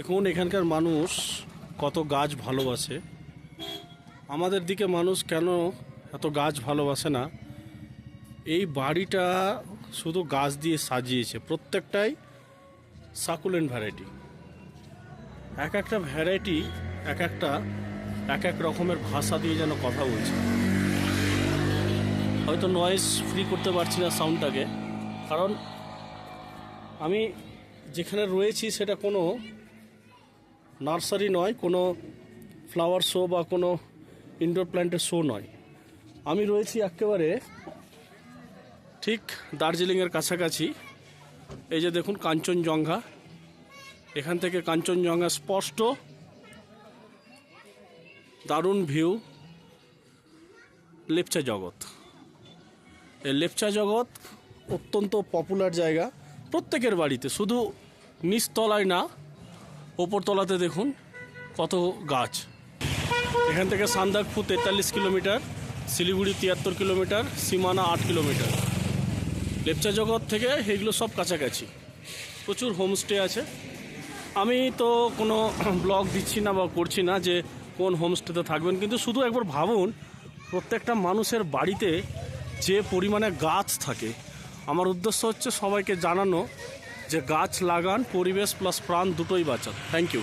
দেখুন এখানকার মানুষ কত গাছ ভালোবাসে। আমাদের দিকে মানুষ কেন এত গাছ ভালোবাসে না? এই বাড়িটা শুধু গাছ দিয়ে সাজিয়েছে, প্রত্যেকটাই সাকুলেন্ট ভ্যারাইটি। এক একটা ভ্যারাইটি এক এক রকমের ভাষা দিয়ে যেন কথা বলছে। হয়তো নয়েজ ফ্রি করতে পারছি না সাউন্ডটাকে, কারণ আমি যেখানে রয়েছি সেটা কোনো নার্সারি নয়, কোনো ফ্লাওয়ার শো বা কোনো ইনডোর প্ল্যান্টের শো নয়। আমি রয়েছি একেবারে ঠিক দার্জিলিংয়ের কাছাকাছি। এই যে দেখুন কাঞ্চনজঙ্ঘা, এখান থেকে কাঞ্চনজঙ্ঘা স্পষ্ট, দারুণ ভিউ। লেপচা জগৎ, এই লেপচা জগৎ অত্যন্ত পপুলার জায়গা প্রত্যেকের বাড়িতে, শুধু নিচতলায় না, ওপরতলাতে দেখুন কত গাছ। এখান থেকে সান্দাকফু 43 কিলোমিটার, শিলিগুড়ি 73 কিলোমিটার, সীমানা 8 কিলোমিটার। লেপচা জগৎ থেকে এগুলো সব কাছাকাছি। প্রচুর হোমস্টে আছে। আমি তো কোনো ব্লগ দিচ্ছি না বা করছি না যে কোন হোমস্টেতে থাকবেন, কিন্তু শুধু একবার ভাবুন প্রত্যেকটা মানুষের বাড়িতে যে পরিমাণে গাছ থাকে। আমার উদ্দেশ্য হচ্ছে সবাইকে জানানো যে গাছ লাগান, পরিবেশ প্লাস প্রাণ দুটোই বাঁচান। Thank you.